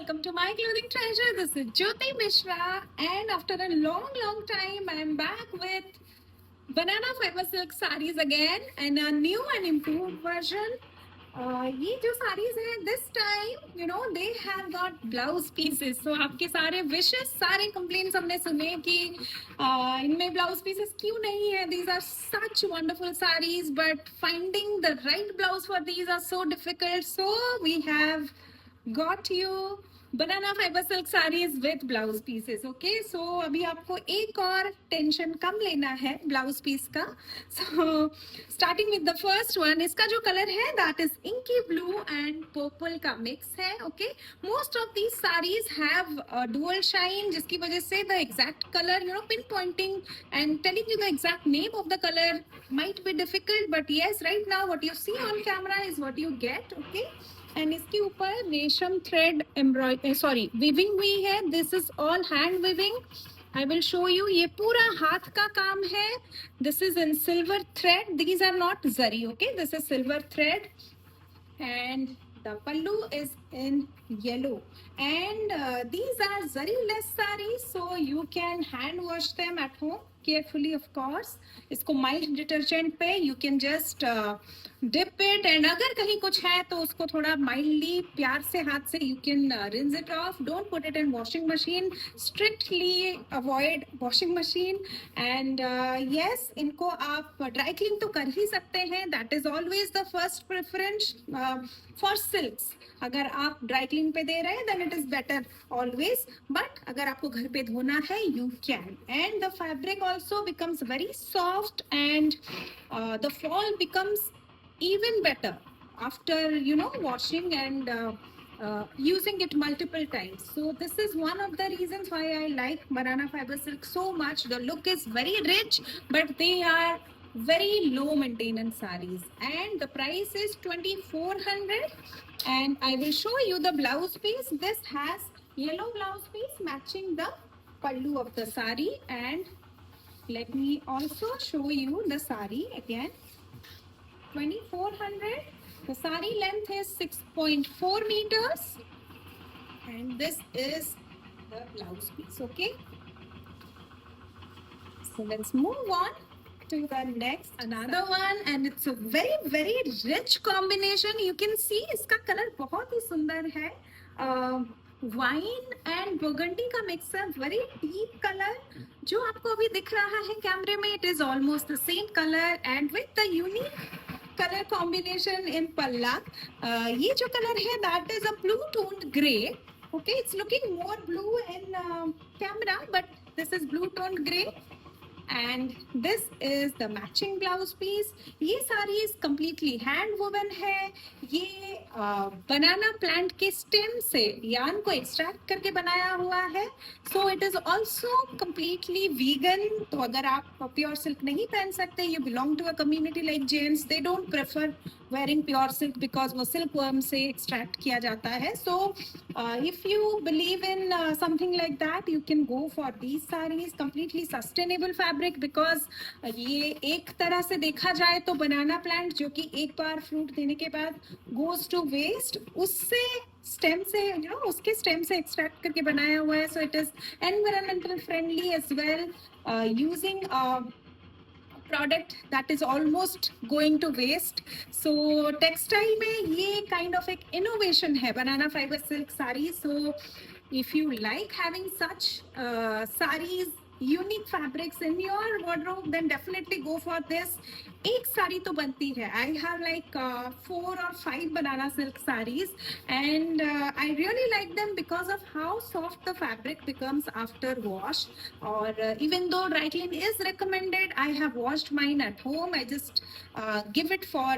welcome to my clothing treasure. This is Jyoti Mishra, and after a long time, I'm back with banana fiber silk sarees again and a new and improved version. ये जो sarees हैं this time, they have got blouse pieces. So आपके सारे wishes, सारे complaints हमने सुने कि इनमें blouse pieces क्यों नहीं है. These are such wonderful sarees, but finding the right blouse for these are so difficult. So we have got you banana fiber silk sarees with blouse pieces. Okay, so अभी आपको एक और tension कम लेना है blouse piece का. So starting with the first one, इसका जो colour है that is inky blue and purple का mix है. Okay, most of these sarees have dual shine, जिसकी वजह से the exact color, pinpointing and telling you the exact name of the color might be difficult, but yes, right now what you see on camera is what you get. Okay, and इसके ऊपर रेशम thread weaving हुई है. This is all hand weaving. I will show you. ये पूरा हाथ का काम है. This is in silver thread. These are not zari. Okay, this is silver thread and the pallu is in yellow, and these are zari less sarees, so you can hand wash them at home carefully. Of course, इसको mild detergent पे you can just dip it, and अगर कहीं कुछ है तो उसको थोड़ा mildly प्यार से हाथ से you can rinse it off. Don't put it in washing machine. Strictly avoid washing machine. And yes, इनको आप dry clean तो कर ही सकते हैं. That is always the first preference for silks. अगर आप ड्राई क्लीन पे दे रहे हैं then it is better always, but अगर आपको घर पे धोना है you can, and the fabric also becomes very soft, and the fall becomes even better after washing and using it multiple times. So this is one of the reasons why I like banana fiber silk so much. The look is very rich, but they are very low maintenance sarees, and the price is 2400. And I will show you the blouse piece. This has yellow blouse piece matching the pallu of the sari, and let me also show you the sari again. 2400. The sari length is 6.4 meters, and this is the blouse piece. Okay, so let's move on to the next, another one, and it's a very rich combination. You can see इसका colour बहुत ही सुंदर है. Wine and burgundy का mix है. Very deep colour. जो आपको अभी दिख रहा है कैमरे में, it is almost the same colour and with the unique color combination in palla. ये जो color है that is a blue toned gray. Okay, it's looking more blue in camera, but this is blue toned gray. And this is the matching blouse piece. ये सारी is completely hand woven है. ये banana plant के stem से yarn को extract करके बनाया हुआ है. So it is also completely vegan. तो अगर आप pure silk नहीं पहन सकते, you belong to a community like Jains, they don't prefer wearing pure silk because वो silkworm से extract किया जाता है. So if you believe in something like that, you can go for these sarees. Completely sustainable fabric, because ये एक तरह से देखा जाए तो banana plant जो कि एक बार fruit देने के बाद goes to waste, उससे स्टेम से उसके स्टेम से एक्सट्रैक्ट करके बनाया हुआ है. So it is environmental friendly as well, using product that is almost going to waste. So textile में ये काइंड ऑफ एक इनोवेशन है banana fibre silk sari. So if you like having such sarees, unique fabrics in your wardrobe, then definitely go for this. एक साड़ी तो बनती है. I have like 4 or 5 banana silk sarees, and I really like them because of how soft the fabric becomes after wash. Or even though dry clean is recommended, I have washed mine at home. I just give it for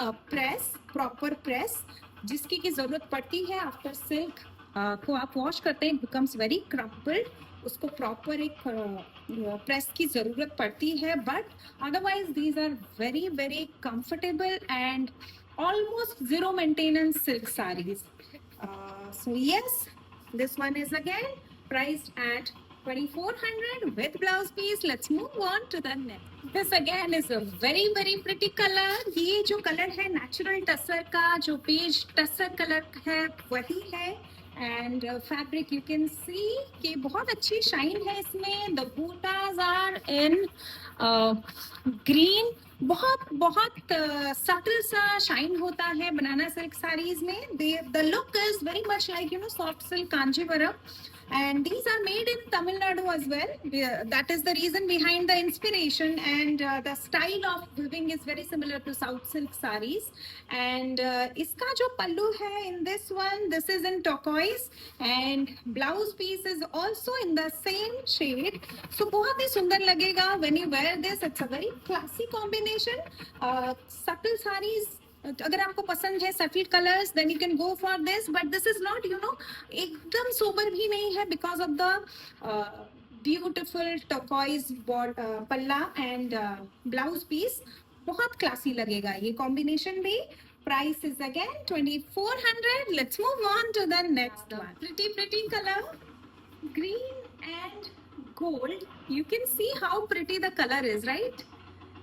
a press, proper press, जिसकी की जरूरत पड़ती है after silk को आप wash करते हैं. It becomes very crumpled. उसको प्रॉपर एक प्रेस की ज़रूरत पड़ती है, but otherwise these are very comfortable and almost zero maintenance silk saris. So yes, this one is again priced at 2400 with blouse piece. Let's move on to the next. This again is a very pretty color. ये जो colour है natural tussar का, जो beige tussar colour है वही है. and fabric you can see कि बहुत अच्छी shine है इसमें. The bootas are in green. बहुत बहुत subtle सा shine होता है banana silk sarees में. The look is very much like soft silk Kanchivaram. And these are made in Tamil Nadu as well. That is the reason behind the inspiration, and the style of weaving is very similar to South silk sarees. And iska jo pallu hai in this one, this is in turquoise, and blouse piece is also in the same shade. So बहुत ही सुंदर लगेगा when you wear this. It's a very classy combination. Subtle sarees अगर आपको पसंद है सफेद colours then you can go for this, but this is not एकदम sober भी नहीं है because of the beautiful turquoise palla and blouse piece. बहुत क्लासी लगेगा ये कॉम्बिनेशन भी. Price is again 2400. Let's move on to the next one. Pretty color, green and gold. You can see how pretty the color is, right?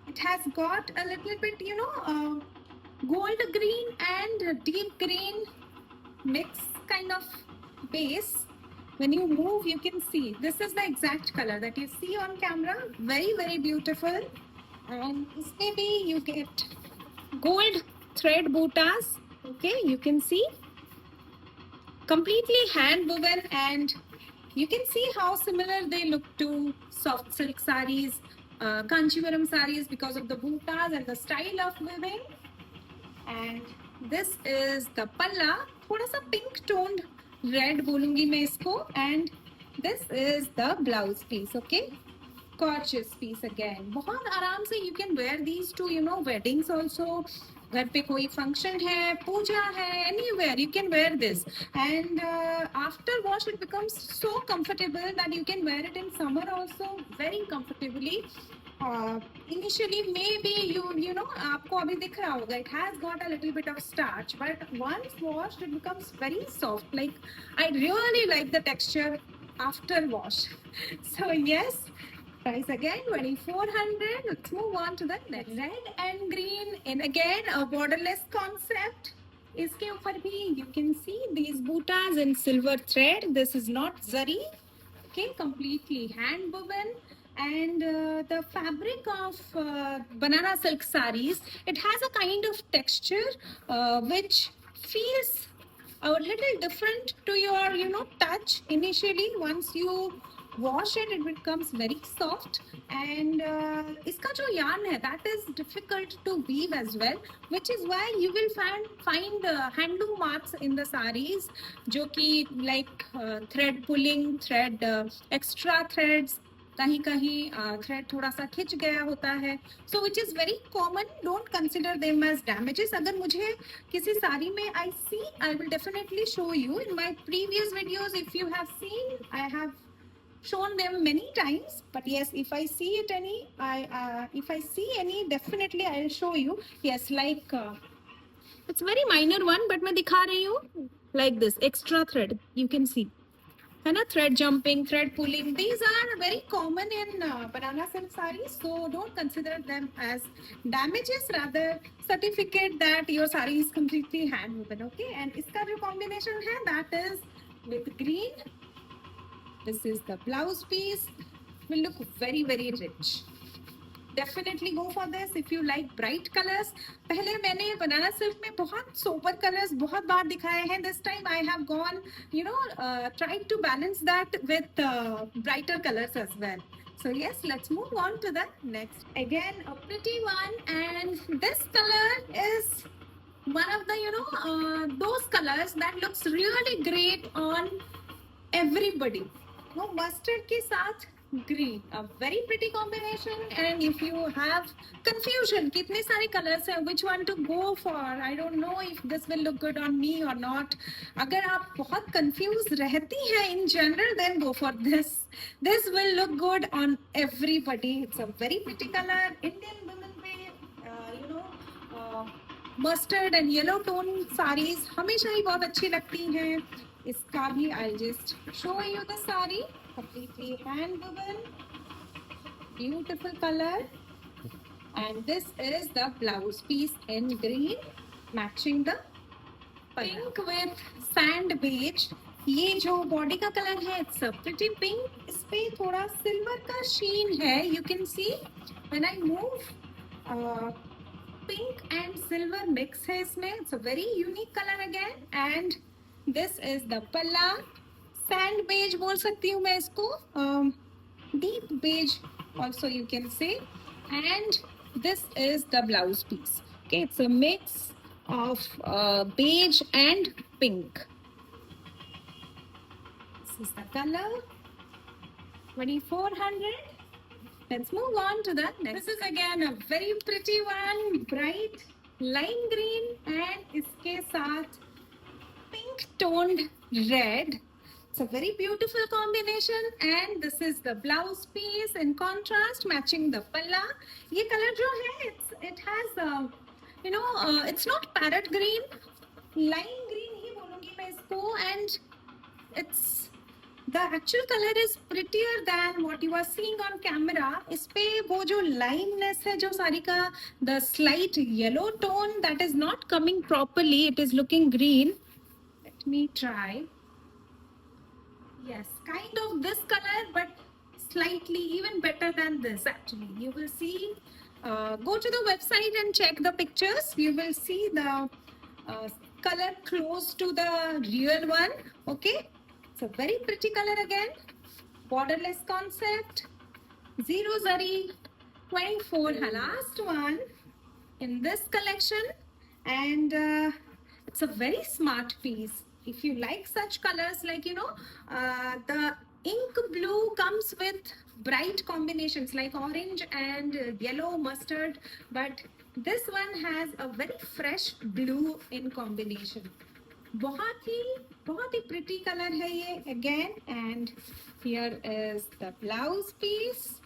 It has got a little bit gold green and deep green mix kind of base. When you move you can see this is the exact color that you see on camera. Very beautiful. And इसमें भी you get gold thread bootas. Okay, you can see completely hand woven, and you can see how similar they look to soft silk sarees, Kanchivaram sarees, because of the bootas and the style of weaving. And this is the palla, थोड़ा सा pink toned red बोलूंगी मैं इसको. And this is the blouse piece. Okay, gorgeous piece again. बहुत आराम से you can wear these to weddings also. घर पे कोई function है, पूजा है, anywhere you can wear this. And after wash it becomes so comfortable that you can wear it in summer also very comfortably. Initially maybe you know आपको अभी दिख रहा होगा it has got a little bit of starch, but once washed it becomes very soft. Like I really like the texture after wash. So yes, price again 2400. Let's move on to the next. Red and green in again a borderless concept. इसके ऊपर भी you can see these bootas in silver thread. This is not zari. Okay, completely hand woven. And the fabric of banana silk sarees, it has a kind of texture which feels a little different to your touch initially. Once you wash it it becomes very soft. And iska jo yarn hai that is difficult to weave as well, which is why you will find handloom marks in the sarees jo ki like thread pulling, thread extra threads, कहीं कहीं thread थोड़ा सा खिंच गया होता है. So which is very common. Don't consider them as damages. अगर मुझे किसी साड़ी में I see I will definitely show you in my previous videos. If you have seen I have shown them many times, but yes, if I see any definitely I'll show you. Yes, like it's very minor one but मैं दिखा रही हूँ. Like this extra thread you can see है ना, thread jumping, thread pulling. These are very common in banana silk sarees, so don't consider them as damages, rather certificate that your saree is completely hand woven. Okay, and इसका जो combination है that is with green. This is the blouse piece. Will look very rich. Definitely go for this if you like bright colors. पहले मैंने बनाना silk में बहुत sober colors बहुत बार दिखाए हैं. This time I have gone tried to balance that with brighter colors as well. So yes, let's move on to the next. Again a pretty one, and this color is one of the those colors that looks really great on everybody. Mustard के साथ green, a very pretty combination. And if you have confusion कितने सारे colors हैं, which one to go for, I don't know if this will look good on me or not. अगर आप बहुत confused रहती हैं in general, then go for this. This will look good on everybody. It's a very pretty color. Indian women में mustard and yellow tone sarees हमेशा ही बहुत अच्छी लगती हैं. इसका भी I'll just show you the saree. Completely hand woven, beautiful color. And this is the blouse piece in green, matching the pink with sand beige. ये जो बॉडी का कलर है इट्स प्रिटी पिंक, इस पे थोड़ा सिल्वर का शीन है, you can see when I move, pink and silver mix है इसमें, it's a very unique colour again. And this is the पल्ला, सैंड बेज बोल सकती हूँ मैं इसको, deep beige also you can say, and this is the blouse piece. Okay, it's a mix of beige and pink. This is the color 2400. Let's move on to the next. This is again a very pretty one, bright lime green and iske saath pink toned red. It's a very beautiful combination, and this is the blouse piece in contrast, matching the palla. ये color जो है, it has it's not parrot green, lime green ही बोलूँगी मैं इसको, and it's the actual color is prettier than what you are seeing on camera. इस पे वो जो limeness है जो साड़ी का, the slight yellow tone that is not coming properly, it is looking green. Let me try. Yes, kind of this color, but slightly even better than this actually. You will see, go to the website and check the pictures. You will see the color close to the real one. Okay, it's a very pretty color again. Borderless concept, zero zari, 24 last one in this collection, and it's a very smart piece. If you like such colors, like the ink blue comes with bright combinations like orange and yellow mustard, but this one has a very fresh blue in combination. बहुत ही pretty color है ये again, and here is the blouse piece.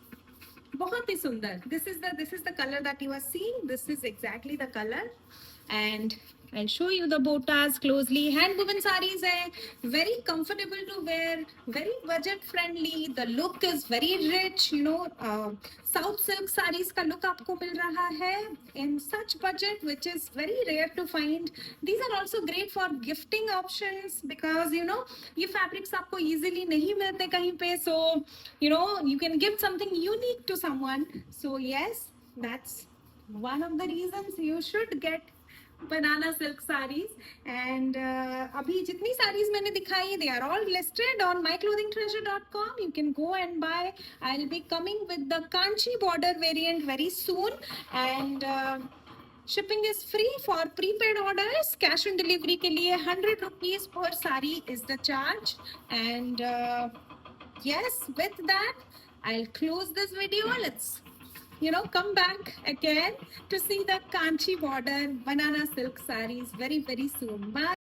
बहुत ही सुंदर. This is the color that you are seeing. This is exactly the color, and I'll show you the botas closely. Hand woven sarees hai, very comfortable to wear, very budget friendly. The look is very rich, South silk sarees ka look aapko mil raha hai in such budget, which is very rare to find. These are also great for gifting options because ये fabrics आपको easily नहीं मिलते कहीं पे, so you can give something unique to someone. So yes, that's one of the reasons you should get banana silk sarees. And abhi jitni sarees maine dikhai, they are all listed on myclothingtreasure.com. You can go and buy. I'll be coming with the Kanchi border variant very soon, and shipping is free for prepaid orders. Cash on delivery ke liye 100 rupees per saree is the charge. And yes, with that I'll close this video. Let's come back again to see the Kanchi border banana silk sarees very, very soon. Bye.